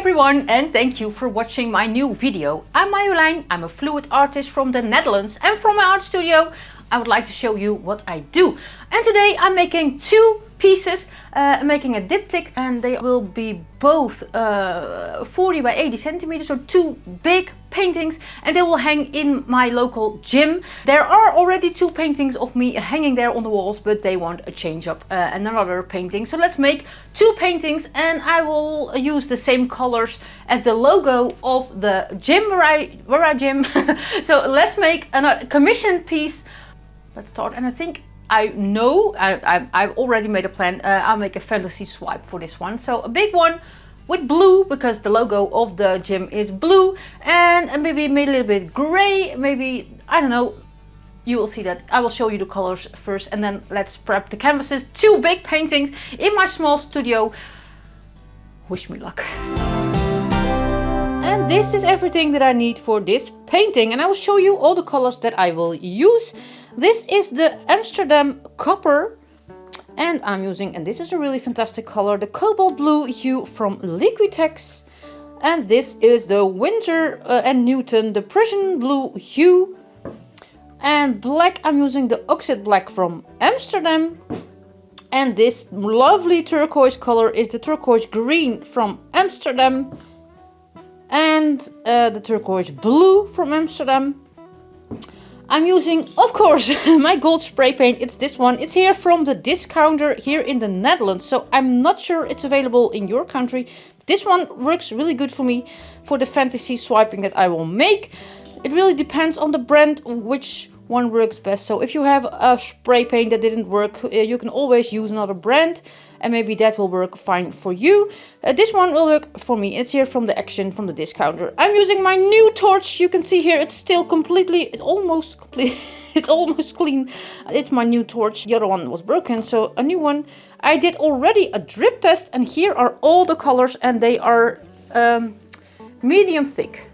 everyone, and thank you for watching my new video. I'm Marjolein, I'm a fluid artist from the Netherlands, and from my art studio I would like to show you what I do. And today I'm making two pieces. I'm making a diptych, and they will be both 40 by 80 centimeters, so two big paintings, and they will hang in my local gym. There are already two paintings of me hanging there on the walls, but they want a change up and another painting. So let's make two paintings, and I will use the same colors as the logo of the gym where I gym. So let's make a commission piece. Let's start, and I think I know I've already made a plan. I'll make a fantasy swipe for this one. So a big one with blue, because the logo of the gym is blue, and maybe made a little bit gray, maybe, I don't know. You will see that. I will show you the colors first, and then let's prep the canvases. Two big paintings in my small studio. Wish me luck. And this is everything that I need for this painting, and I will show you all the colors that I will use. This is the Amsterdam Copper, and I'm using, and this is a really fantastic color, the cobalt blue hue from Liquitex. And this is the Winter and Newton, the Prussian blue hue. And black, I'm using the Oxide Black from Amsterdam. And this lovely turquoise color is the turquoise green from Amsterdam. And the turquoise blue from Amsterdam. I'm using, of course, my gold spray paint. It's this one. It's here from the discounter here in the Netherlands. So I'm not sure it's available in your country. This one works really good for me for the fantasy swiping that I will make. It really depends on the brand which one works best. So if you have a spray paint that didn't work, you can always use another brand, and maybe that will work fine for you. This one will work for me. It's here from the Action, from the discounter. I'm using my new torch. You can see here it's still completely, it's almost complete. It's almost clean. It's my new torch. The other one was broken, so a new one. I did already a drip test, and here are all the colors, and they are medium thick.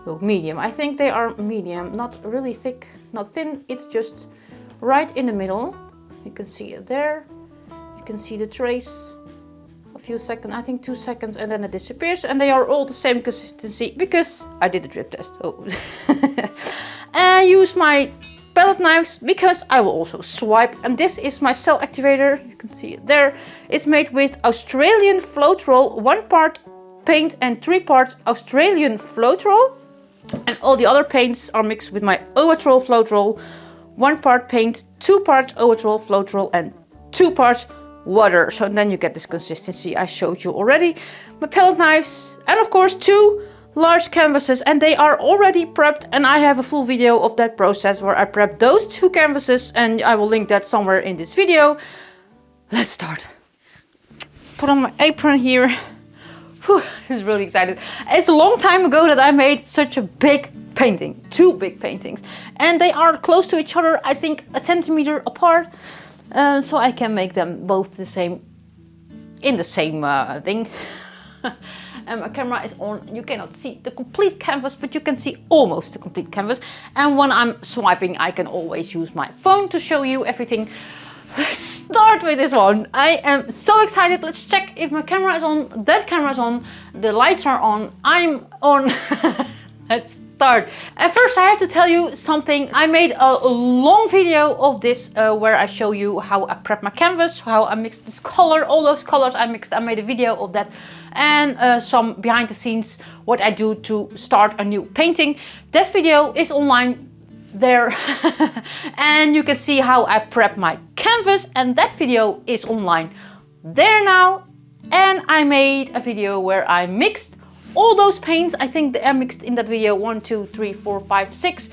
Look, medium. I think they are medium, not really thick, not thin. It's just right in the middle. You can see it there. You can see the trace. A few seconds, I think 2 seconds, and then it disappears. And they are all the same consistency because I did a drip test. Oh. And I use my palette knives because I will also swipe. And this is my cell activator. You can see it there. It's made with Australian Floetrol, 1 part paint and 3 parts Australian Floetrol. And all the other paints are mixed with my Floetrol Floetrol, 1 part paint, 2 parts Floetrol Floetrol, and 2 parts water. So then you get this consistency I showed you already. My palette knives, and of course 2 large canvases, and they are already prepped, and I have a full video of that process where I prep those 2 canvases, and I will link that somewhere in this video. Let's start. Put on my apron here. Whew, it's really excited. It's a long time ago that I made such a big painting, 2 big paintings, and they are close to each other, I think a centimeter apart, so I can make them both the same, in the same thing. And my camera is on. You cannot see the complete canvas, but you can see almost the complete canvas. And when I'm swiping, I can always use my phone to show you everything. Let's start with this one. I am so excited. Let's check if my camera is on. That camera is on. The lights are on. I'm on. Let's start. At first I have to tell you something. I made a long video of this where I show you how I prep my canvas, how I mixed this color, all those colors I mixed. I made a video of that, and some behind the scenes what I do to start a new painting. That video is online there. And you can see how I prep my canvas, and that video is online there now. And I made a video where I mixed all those paints. I think I mixed in that video 1, 2, 3, 4, 5, 6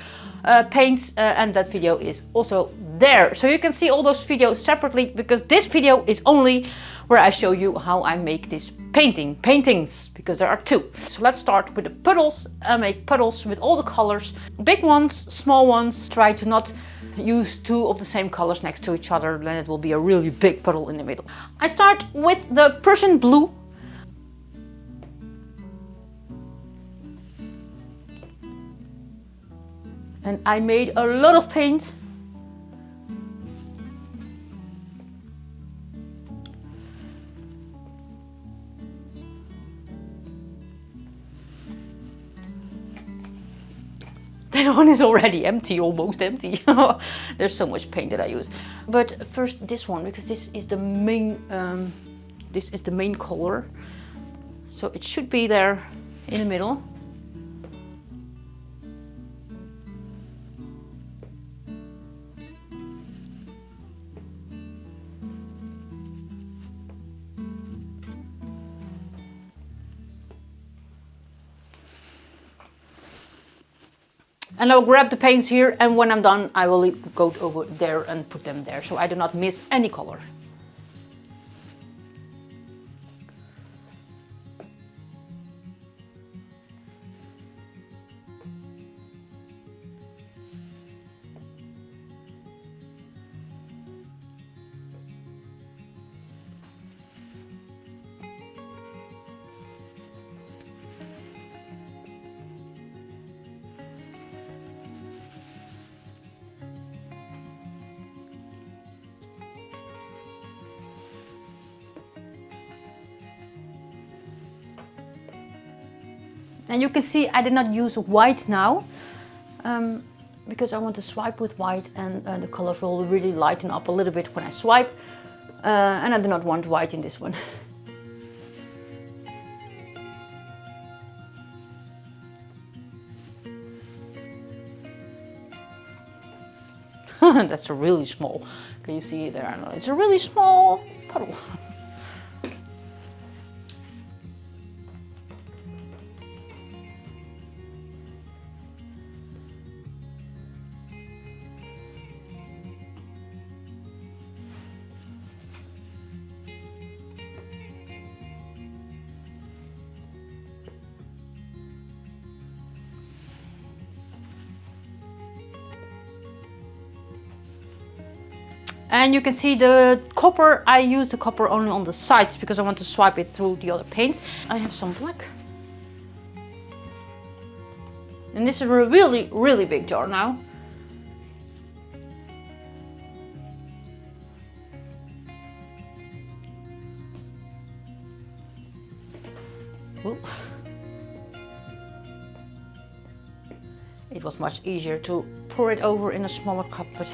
paints, and that video is also there. So you can see all those videos separately, because this video is only where I show you how I make this paintings, because there are 2. So let's start with the puddles. I make puddles with all the colors, big ones, small ones. Try to not use 2 of the same colors next to each other, then it will be a really big puddle in the middle. I start with the Prussian blue. And I made a lot of paint. one is already empty, almost empty. There's so much paint that I use. But first this one, because this is the main color. So it should be there in the middle. And I'll grab the paints here, and when I'm done, I will go over there and put them there, so I do not miss any color. And you can see I did not use white now, because I want to swipe with white, and the colors will really lighten up a little bit when I swipe. And I do not want white in this one. That's a really small, can you see it there? It's a really small puddle. And you can see the copper, I use the copper only on the sides because I want to swipe it through the other paints. I have some black. And this is a really, really big jar now. Ooh. It was much easier to pour it over in a smaller cup, but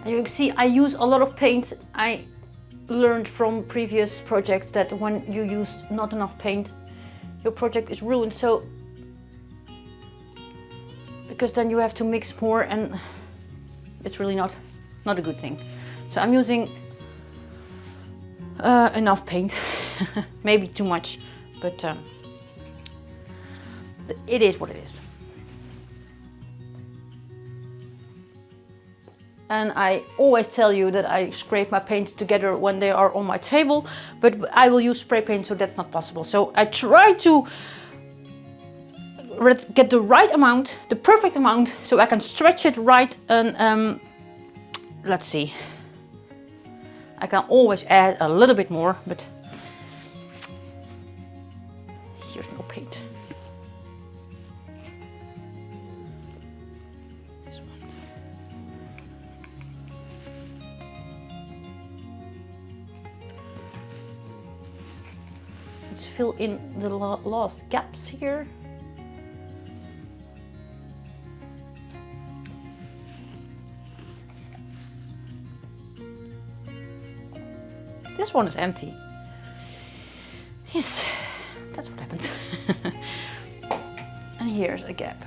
you can see I use a lot of paint. I learned from previous projects that when you use not enough paint, your project is ruined. So, because then you have to mix more, and it's really not a good thing. So I'm using enough paint, maybe too much, but it is what it is. And I always tell you that I scrape my paints together when they are on my table, but I will use spray paint, so that's not possible. So I try to get the right amount, the perfect amount, so I can stretch it right. And let's see, I can always add a little bit more, but here's no paint. Let's fill in the last gaps here. This one is empty. Yes, that's what happened. And here's a gap.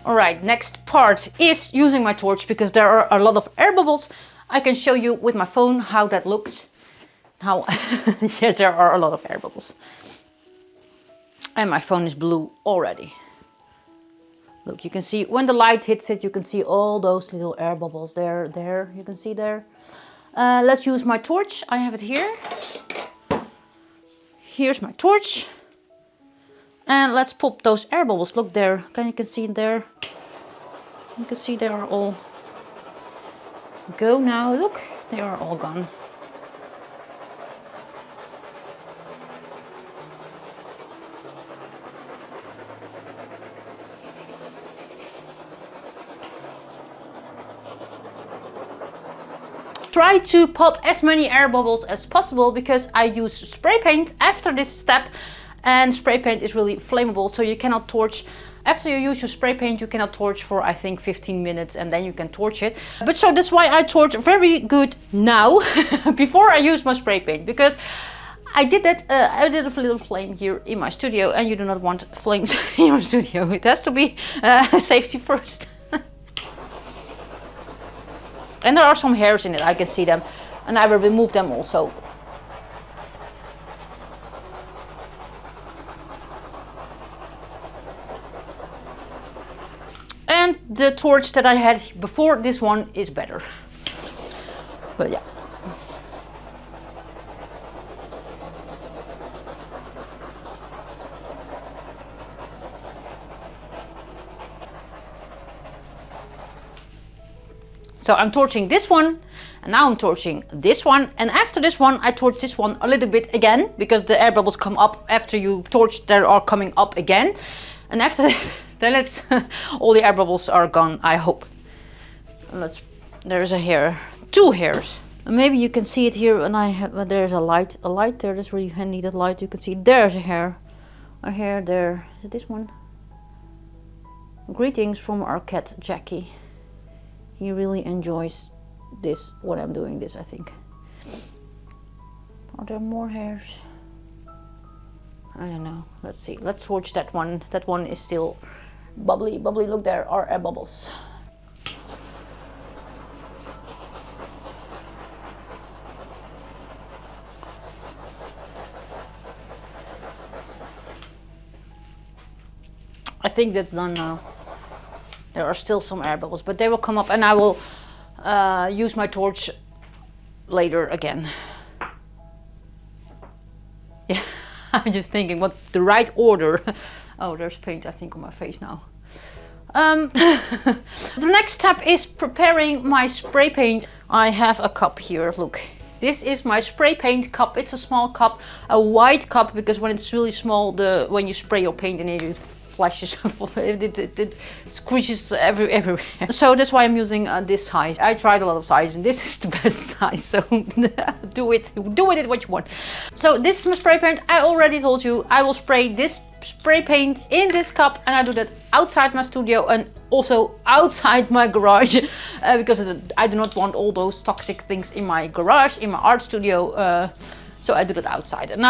Alright, next part is using my torch, because there are a lot of air bubbles. I can show you with my phone how that looks. How yes, there are a lot of air bubbles. And my phone is blue already. Look, you can see when the light hits it, you can see all those little air bubbles there, you can see there. Let's use my torch. I have it here. Here's my torch. And let's pop those air bubbles. Look there, you can see there. You can see they are all go now. Look, they are all gone. try to pop as many air bubbles as possible because I use spray paint after this step, and spray paint is really flammable, so you cannot torch. After you use your spray paint, you cannot torch for I think 15 minutes and then you can torch it. But so that's why I torch very good now before I use my spray paint, because I did that, I did a little flame here in my studio, and you do not want flames in your studio. It has to be safety first. And there are some hairs in it, I can see them, and I will remove them also. And the torch that I had before this one is better. But yeah. So I'm torching this one, and now I'm torching this one, and after this one I torch this one a little bit again, because the air bubbles come up after you torch, they are coming up again. And after that, then it's all the air bubbles are gone, I hope. And there's a hair, 2 hairs. And maybe you can see it here, and there's a light there. That's really handy, that light. You can see there's a hair there. Is it this one? Greetings from our cat Jackie. He really enjoys this when I'm doing this, I think. Are there more hairs? I don't know. Let's see. Let's torch that one. That one is still bubbly. Look, there are air bubbles. I think that's done now. There are still some air bubbles, but they will come up, and I will use my torch later again. Yeah, I'm just thinking what's the right order. Oh, there's paint, I think, on my face now. The next step is preparing my spray paint. I have a cup here, look. This is my spray paint cup. It's a small cup, a white cup, because when it's really small, when you spray your paint in it, flashes, it squishes everywhere. So that's why I'm using this size. I tried a lot of sizes, and this is the best size, so do with it what you want. So this is my spray paint. I already told you I will spray this spray paint in this cup, and I do that outside my studio and also outside my garage, because I do not want all those toxic things in my garage, in my art studio. So I do that outside, and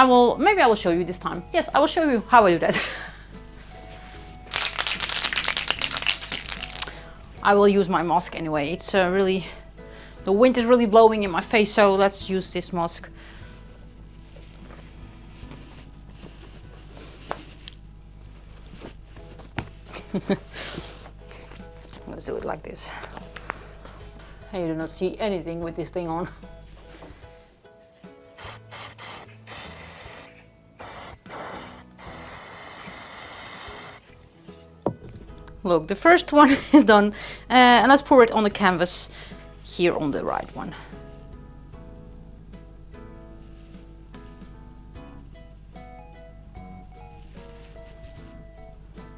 maybe I will show you this time. Yes, I will show you how I do that. I will use my mask anyway. It's the wind is really blowing in my face, so let's use this mask. Let's do it like this. You do not see anything with this thing on. Look, the first one is done, and let's pour it on the canvas here on the right one.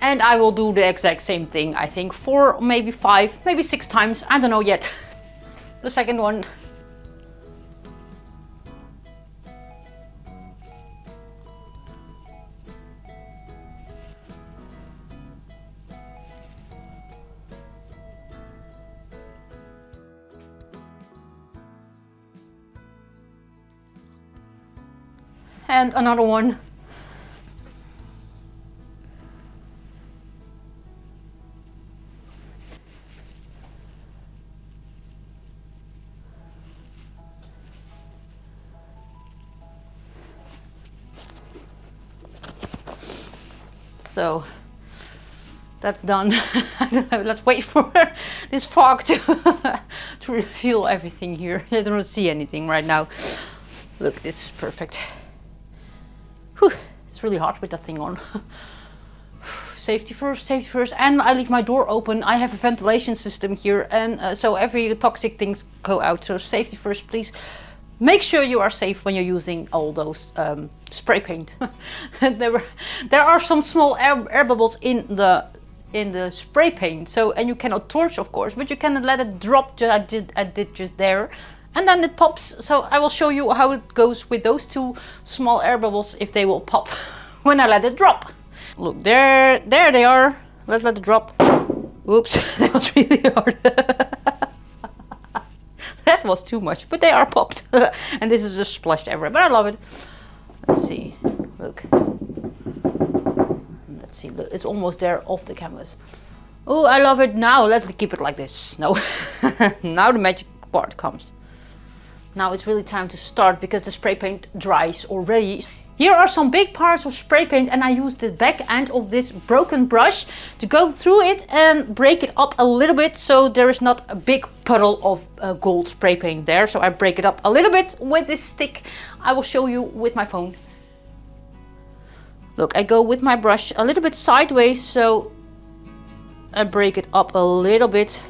And I will do the exact same thing, I think, 4, maybe 5, maybe 6 times, I don't know yet. The second one. And another one. So that's done. Let's wait for this fog to reveal everything here. I don't see anything right now. Look, this is perfect. Whew, it's really hot with that thing on. Safety first, safety first. And I leave my door open. I have a ventilation system here, and so every toxic things go out. So safety first, please. Make sure you are safe when you're using all those spray paint. There are some small air bubbles in the spray paint. So, and you cannot torch, of course, but you can let it drop. I did just there, and then it pops. So I will show you how it goes with those two small air bubbles, if they will pop when I let it drop. Look, there they are. Let's let it drop. Oops, that was really hard. That was too much, but they are popped. And this is just splashed everywhere, but I love it. Let's see, look. Let's see, look, it's almost there off the canvas. Oh, I love it. Now let's keep it like this. No, now the magic part comes. Now it's really time to start because the spray paint dries already. Here are some big parts of spray paint, and I use the back end of this broken brush to go through it and break it up a little bit so there is not a big puddle of gold spray paint there. So I break it up a little bit with this stick. I will show you with my phone. Look, I go with my brush a little bit sideways, so I break it up a little bit.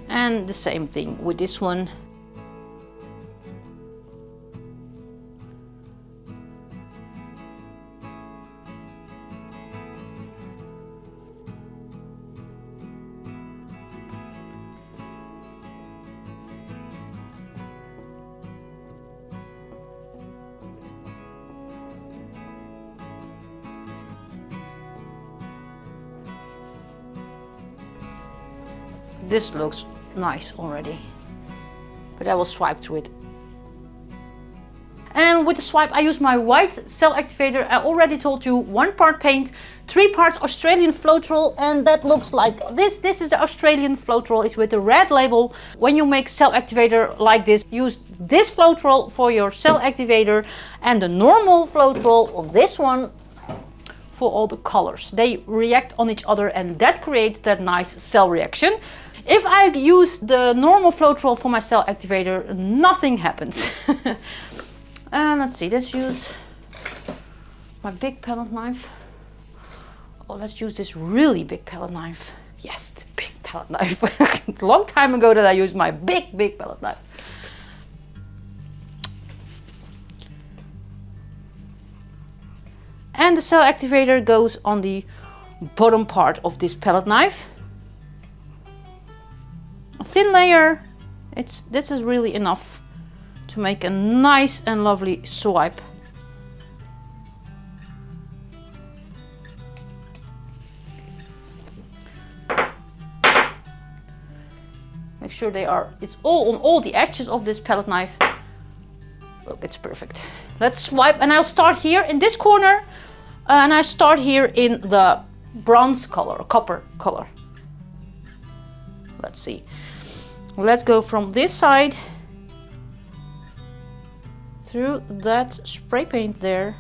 And the same thing with this one. This looks nice already, but I will swipe through it. And with the swipe I use my white cell activator. I already told you 1 part paint, 3 parts Australian Floetrol, and that looks like this. This is the Australian Floetrol, it's with the red label. When you make cell activator like this, use this Floetrol for your cell activator and the normal Floetrol, this one, for all the colors. They react on each other and that creates that nice cell reaction. If I use the normal Floetrol for my cell activator, nothing happens. And let's see, let's use my big palette knife. Oh, let's use this really big palette knife. Yes, the big palette knife. A long time ago that I used my big palette knife. And the cell activator goes on the bottom part of this palette knife. A thin layer, this is really enough to make a nice and lovely swipe. Make sure it's all on all the edges of this palette knife. Look, it's perfect. Let's swipe, and I'll start here in this corner, and I start here in the bronze color, or copper color. Let's see. Let's go from this side through that spray paint there.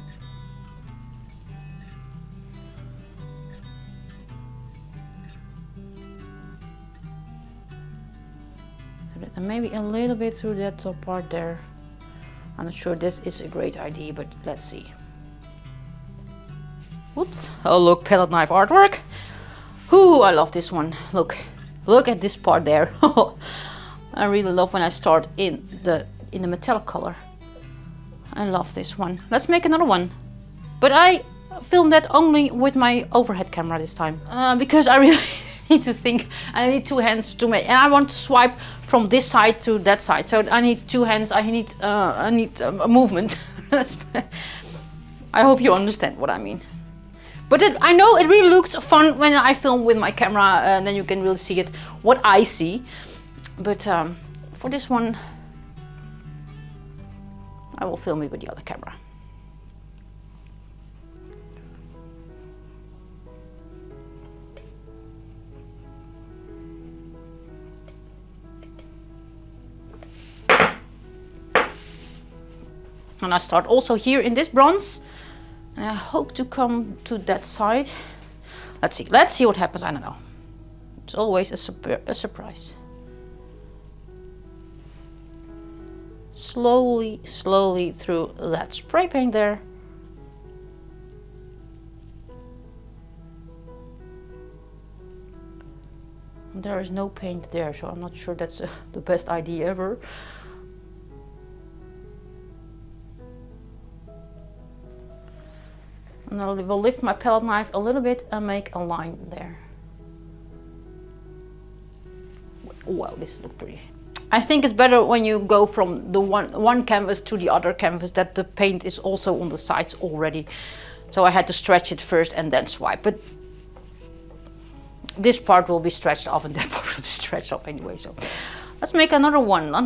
And maybe a little bit through that top part there. I'm not sure this is a great idea, but let's see. Whoops. Oh, look, palette knife artwork. Ooh, I love this one. Look at this part there. I really love when I start in the metallic color. I love this one. Let's make another one. But I filmed that only with my overhead camera this time. Because I really need to think. I need 2 hands to make, and I want to swipe from this side to that side. So I need 2 hands. I need a movement. I hope you understand what I mean. But I know it really looks fun when I film with my camera, and then you can really see it, what I see. But for this one, I will film it with the other camera. And I start also here in this bronze. And I hope to come to that side. Let's see what happens. I don't know. It's always a surprise. Slowly, slowly through that spray paint there. There is no paint there, so I'm not sure that's the best idea ever. And I will lift my palette knife a little bit and make a line there. Wow, this looks pretty. I think it's better when you go from the one canvas to the other canvas that the paint is also on the sides already. So I had to stretch it first and then swipe. But this part will be stretched off and that part will be stretched off anyway. So let's make another one. I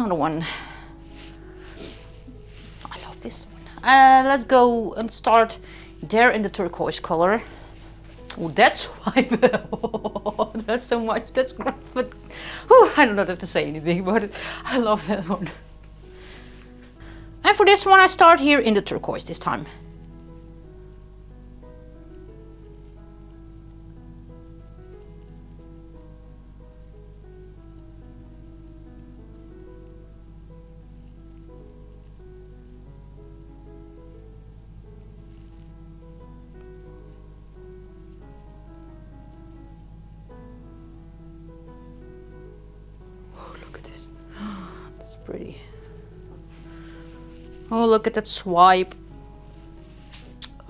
love this one. Let's go and start there in the turquoise color. Oh, that's swipe. Oh, that's so much. That's great. But I don't know have to say anything about it. I love that one. And for this one, I start here in the turquoise this time. Pretty. Oh, look at that swipe.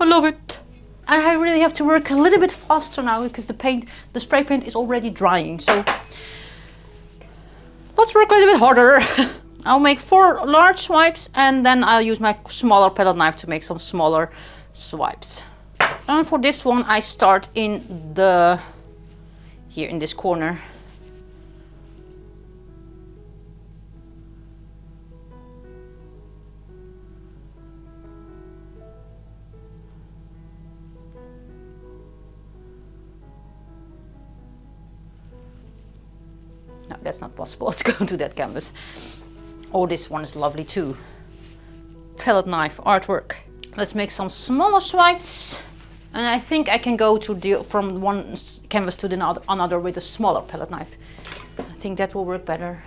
I love it. And I really have to work a little bit faster now because the spray paint is already drying. So let's work a little bit harder. I'll make 4 large swipes and then I'll use my smaller palette knife to make some smaller swipes. And for this one, I start here in this corner. No, that's not possible to go to that canvas. Oh, this one is lovely too. Palette knife artwork. Let's make some smaller swipes. And I think I can go from one canvas to another with a smaller palette knife. I think that will work better.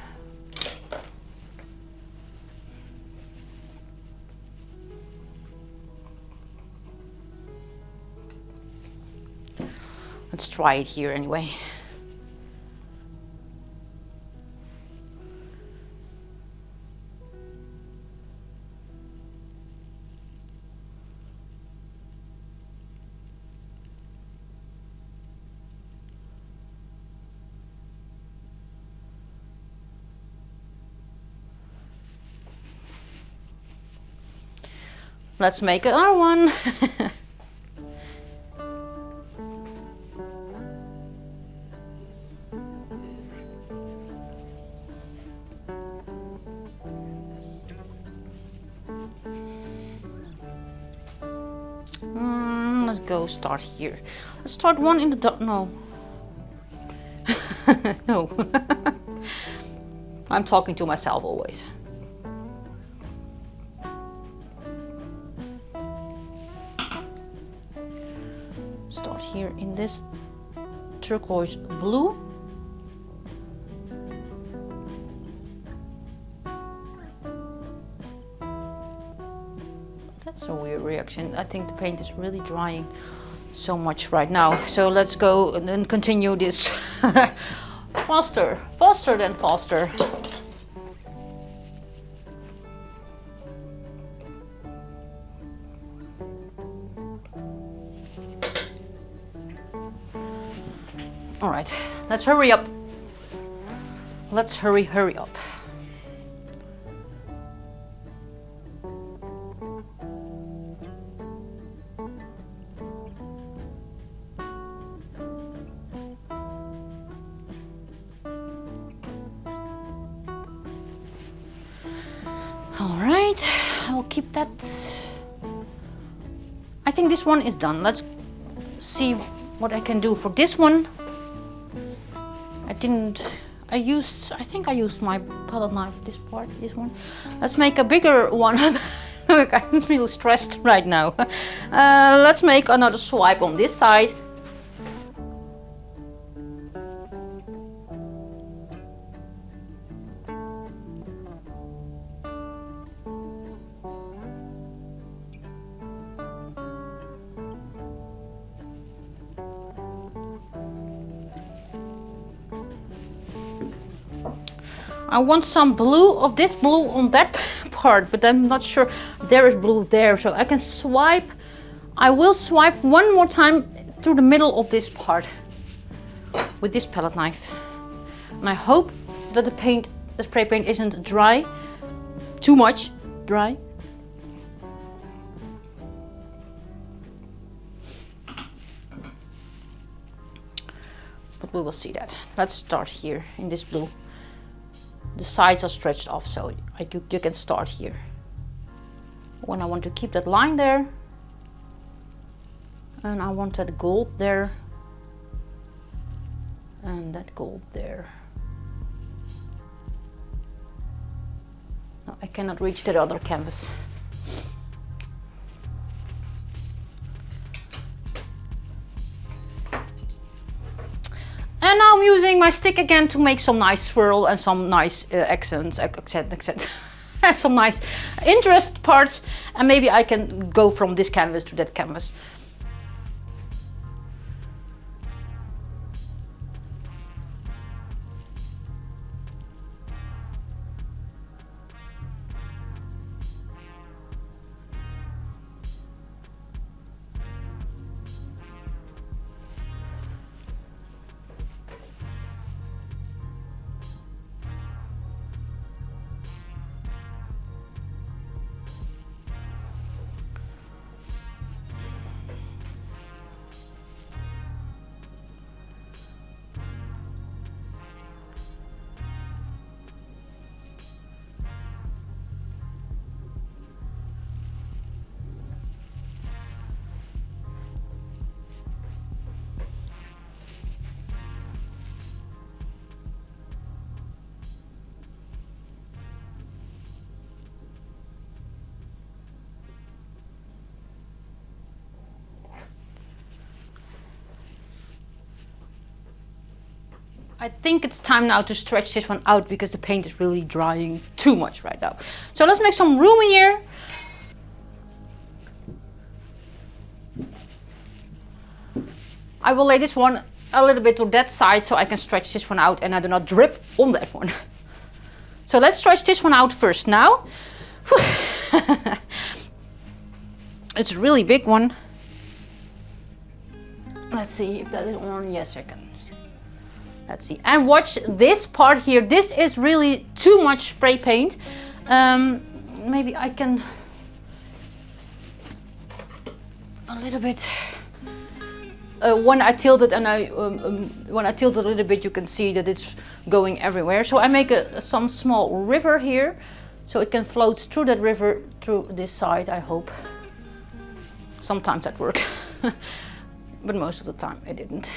Let's try it here anyway. Let's make another one. Let's go start here. Let's start one in the dark. No. No. I'm talking to myself always. Start here in this turquoise blue. That's a weird reaction. I think the paint is really drying so much right now. So let's go and then continue this faster than faster. All right, let's hurry up. Let's hurry up. All right, I will keep that. I think this one is done. Let's see what I can do for this one. I think I used my palette knife, this one. Let's make a bigger one. Look, I'm really stressed right now. Let's make another swipe on this side. I want some blue of this blue on that part, but I'm not sure there is blue there, so I can swipe. I will swipe one more time through the middle of this part with this palette knife. And I hope that the spray paint isn't dry, too much dry. But we will see that. Let's start here in this blue. The sides are stretched off, so you can start here. When I want to keep that line there, and I want that gold there, and that gold there. No, I cannot reach that other canvas. And now I'm using my stick again to make some nice swirl and some nice accents, some nice interest parts. And maybe I can go from this canvas to that canvas. I think it's time now to stretch this one out because the paint is really drying too much right now. So let's make some room here. I will lay this one a little bit to that side so I can stretch this one out and I do not drip on that one. So let's stretch this one out first now. It's a really big one. Let's see if that is on. Yes, I can. Let's see. And watch this part here. This is really too much spray paint. Maybe I can a little bit. When I tilt it and when I tilt it a little bit, you can see that it's going everywhere. So I make some small river here, so it can float through that river through this side. I hope. Sometimes that worked, but most of the time it didn't.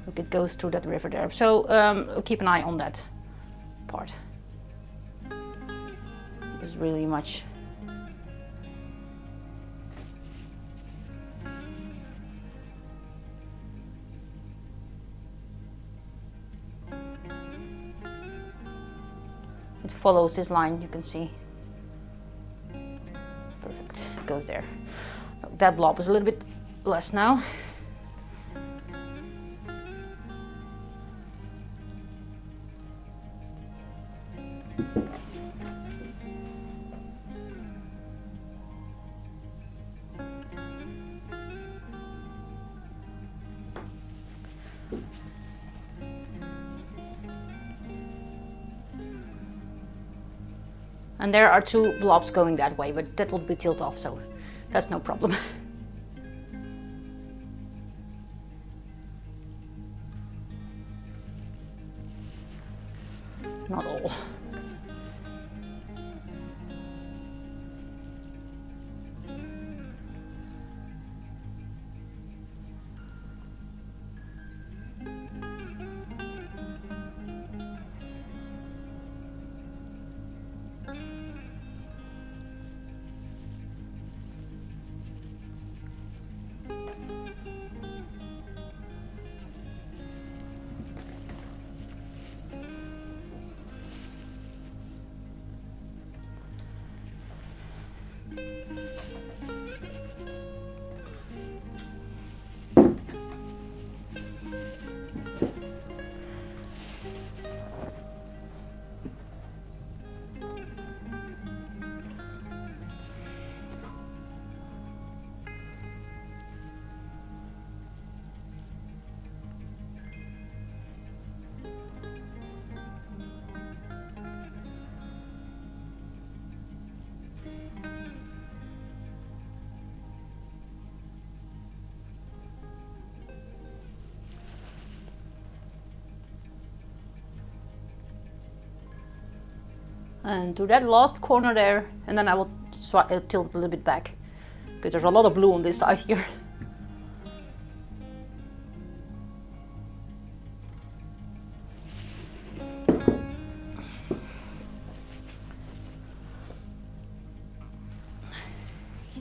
Look, it goes through that river there. So keep an eye on that part. It's really much. It follows this line, you can see. Perfect, it goes there. That blob is a little bit less now. And there are two blobs going that way, but that will be tilted off, so that's no problem. Not all. And to that last corner there, and then I will tilt it a little bit back because there's a lot of blue on this side here.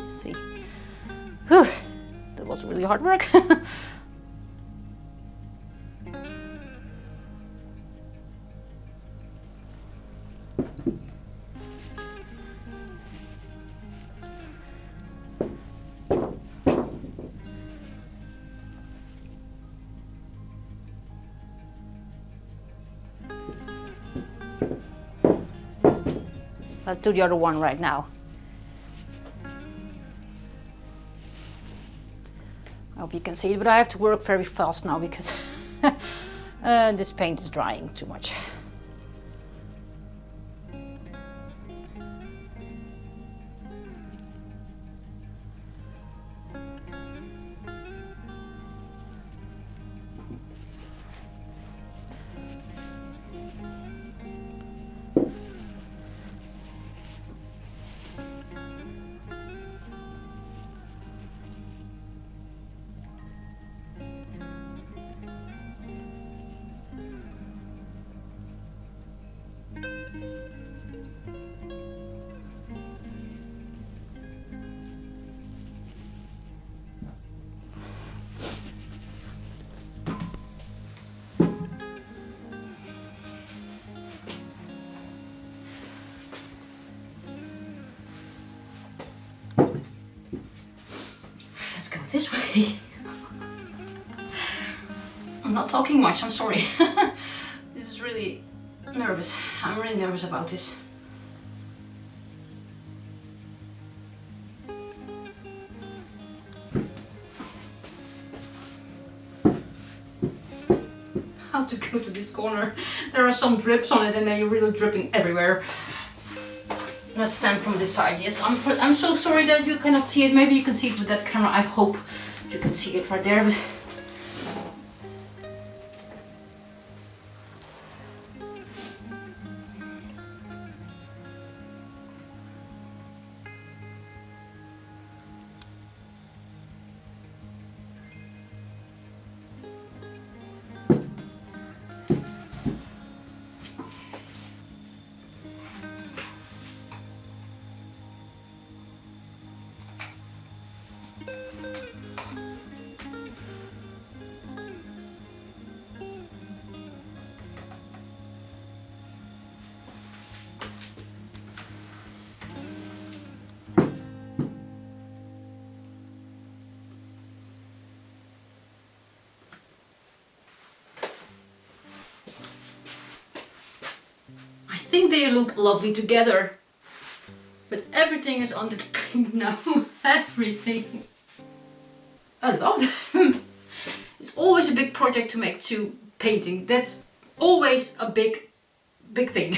See, whew, that was really hard work. Let's do the other one right now. I hope you can see it, but I have to work very fast now because this paint is drying too much. Let's go this way. I'm not talking much, I'm sorry. This is really nervous. I'm really nervous about this. How to go to this corner. There are some drips on it and they're really dripping everywhere. Let's stand from this side. Yes, I'm so sorry that you cannot see it. Maybe you can see it with that camera. I hope you can see it right there. But I think they look lovely together, but everything is under the paint now. Everything. I love them. It's always a big project to make two painting. That's always a big thing.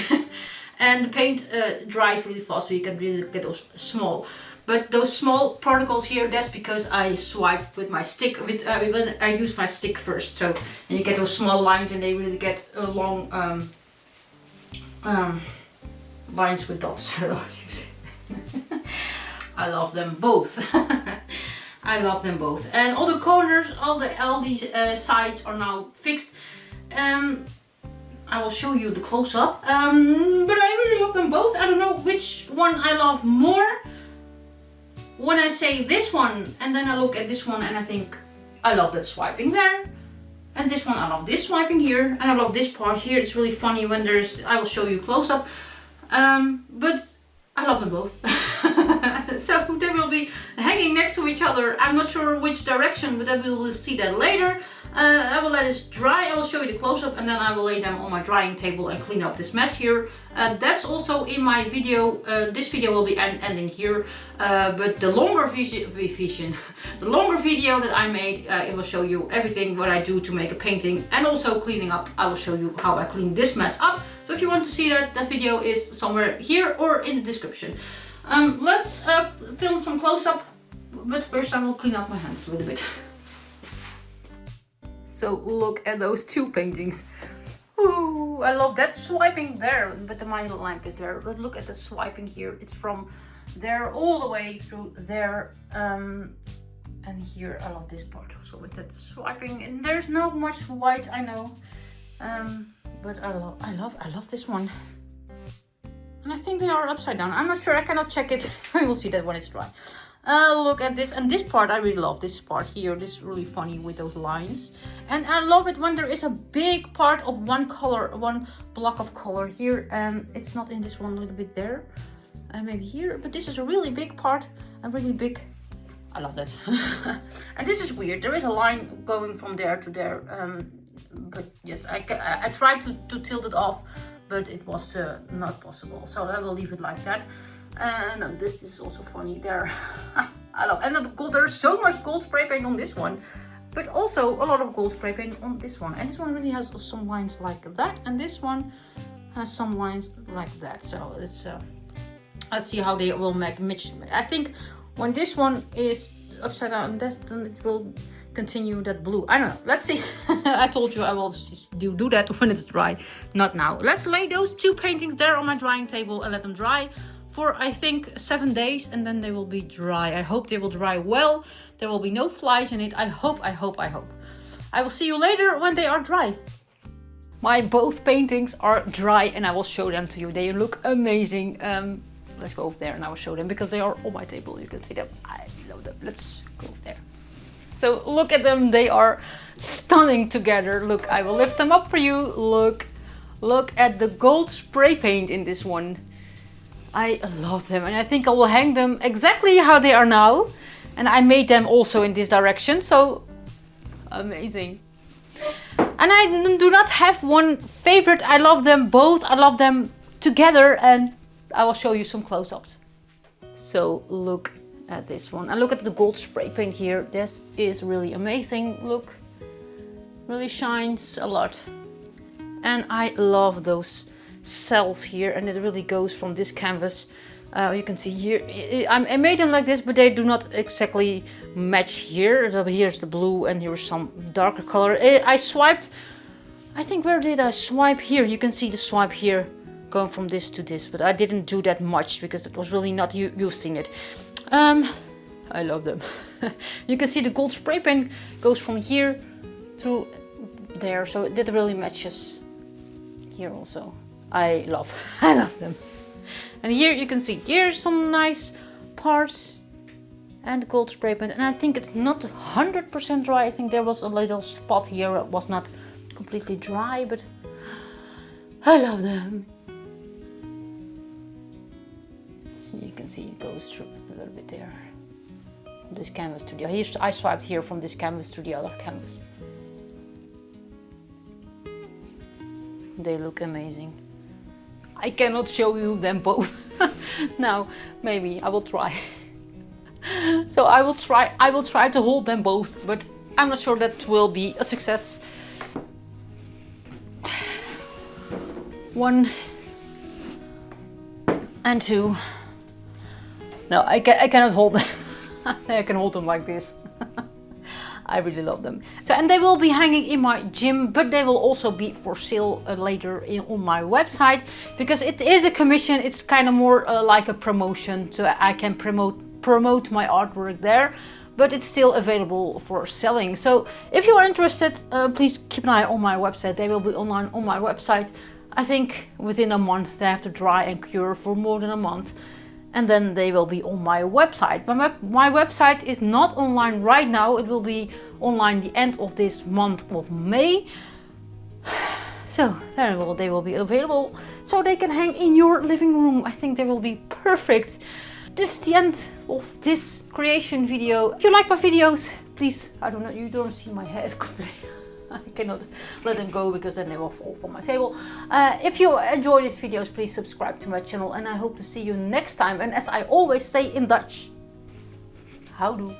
And the paint dries really fast, so you can really get those small. But those small particles here, that's because I swiped with my stick. When I used my stick first, so and you get those small lines, and they really get a long lines with dots. I don't know how to use it. I love them both. I love them both. And all the corners, all these sides are now fixed. I will show you the close-up. But I really love them both. I don't know which one I love more. When I say this one, and then I look at this one and I think, I love that swiping there. And this one, I love this swiping here. And I love this part here. It's really funny when there's, I will show you close-up. But I love them both. So they will be hanging next to each other. I'm not sure which direction, but we will see that later. I will let this dry. I will show you the close-up, and then I will lay them on my drying table and clean up this mess here. That's also in my video. This video will be ending here, but the longer video that I made, it will show you everything what I do to make a painting, and also cleaning up. I will show you how I clean this mess up. So if you want to see that, that video is somewhere here or in the description. Let's film some close-up, but first I will clean up my hands a little bit. So look at those two paintings. Ooh, I love that swiping there, but my lamp is there. But look at the swiping here. It's from there all the way through there. And here I love this part also with that swiping. And there's not much white, I know. But I love this one. And I think they are upside down. I'm not sure, I cannot check it. I will see that when it's dry. Look at this, and this part I really love. This part here, this is really funny with those lines. And I love it when there is a big part of one color, one block of color here, and it's not in this one, a little bit there, and maybe here, but this is a really big part, a really big, I love that. And this is weird, there is a line going from there to there, but yes, I tried to tilt it off, but it was not possible, so I will leave it like that. And this is also funny there. I love, and there's so much gold spray paint on this one, but also a lot of gold spray paint on this one. And this one really has some lines like that, and this one has some lines like that. So it's let's see how they will match. I think when this one is upside down, then it will continue that blue. I don't know. Let's see. I told you I will do that when it's dry, not now. Let's lay those two paintings there on my drying table and let them dry for I think 7 days, and then they will be dry. I hope they will dry well. There will be no flies in it. I hope. I will see you later when they are dry. My both paintings are dry and I will show them to you. They look amazing. Let's go over there and I will show them because they are on my table. You can see them. I love them. Let's go there. So look at them. They are stunning together. Look, I will lift them up for you. Look at the gold spray paint in this one. I love them, and I think I will hang them exactly how they are now. And I made them also in this direction, so amazing. And I do not have one favorite. I love them both. I love them together, and I will show you some close-ups. So look at this one, and look at the gold spray paint here. This is really amazing. Look, really shines a lot. And I love those cells here, and it really goes from this canvas. You can see here, I made them like this, but they do not exactly match here. So here's the blue and here's some darker color. I swiped, I think, where did I swipe? Here, you can see the swipe here going from this to this, but I didn't do that much because it was really not using it. I love them. You can see the gold spray paint goes from here through there, so it really matches here also. I love them. And here you can see here's some nice parts and gold spray paint, and I think it's not 100% dry. I think there was a little spot here that was not completely dry, but I love them. You can see it goes through a little bit there. This canvas to the other. I swiped here from this canvas to the other canvas. They look amazing. I cannot show you them both. Now, maybe I will try. So I will try to hold them both, but I'm not sure that will be a success. 1 and 2. No, I cannot hold them. I can hold them like this. I really love them. So, and they will be hanging in my gym, but they will also be for sale later on my website, because it is a commission. It's kind of more like a promotion, so I can promote my artwork there, but it's still available for selling. So if you are interested, please keep an eye on my website. They will be online on my website. I think within a month. They have to dry and cure for more than a month. And then they will be on my website. But my website is not online right now. It will be online the end of this month of May. So they will be available, so they can hang in your living room. I think they will be perfect. This is the end of this creation video. If you like my videos, please, I don't know, you don't see my head completely. I cannot let them go because then they will fall from my table. If you enjoy these videos, please subscribe to my channel, and I hope to see you next time. And as I always say in Dutch, houdoe.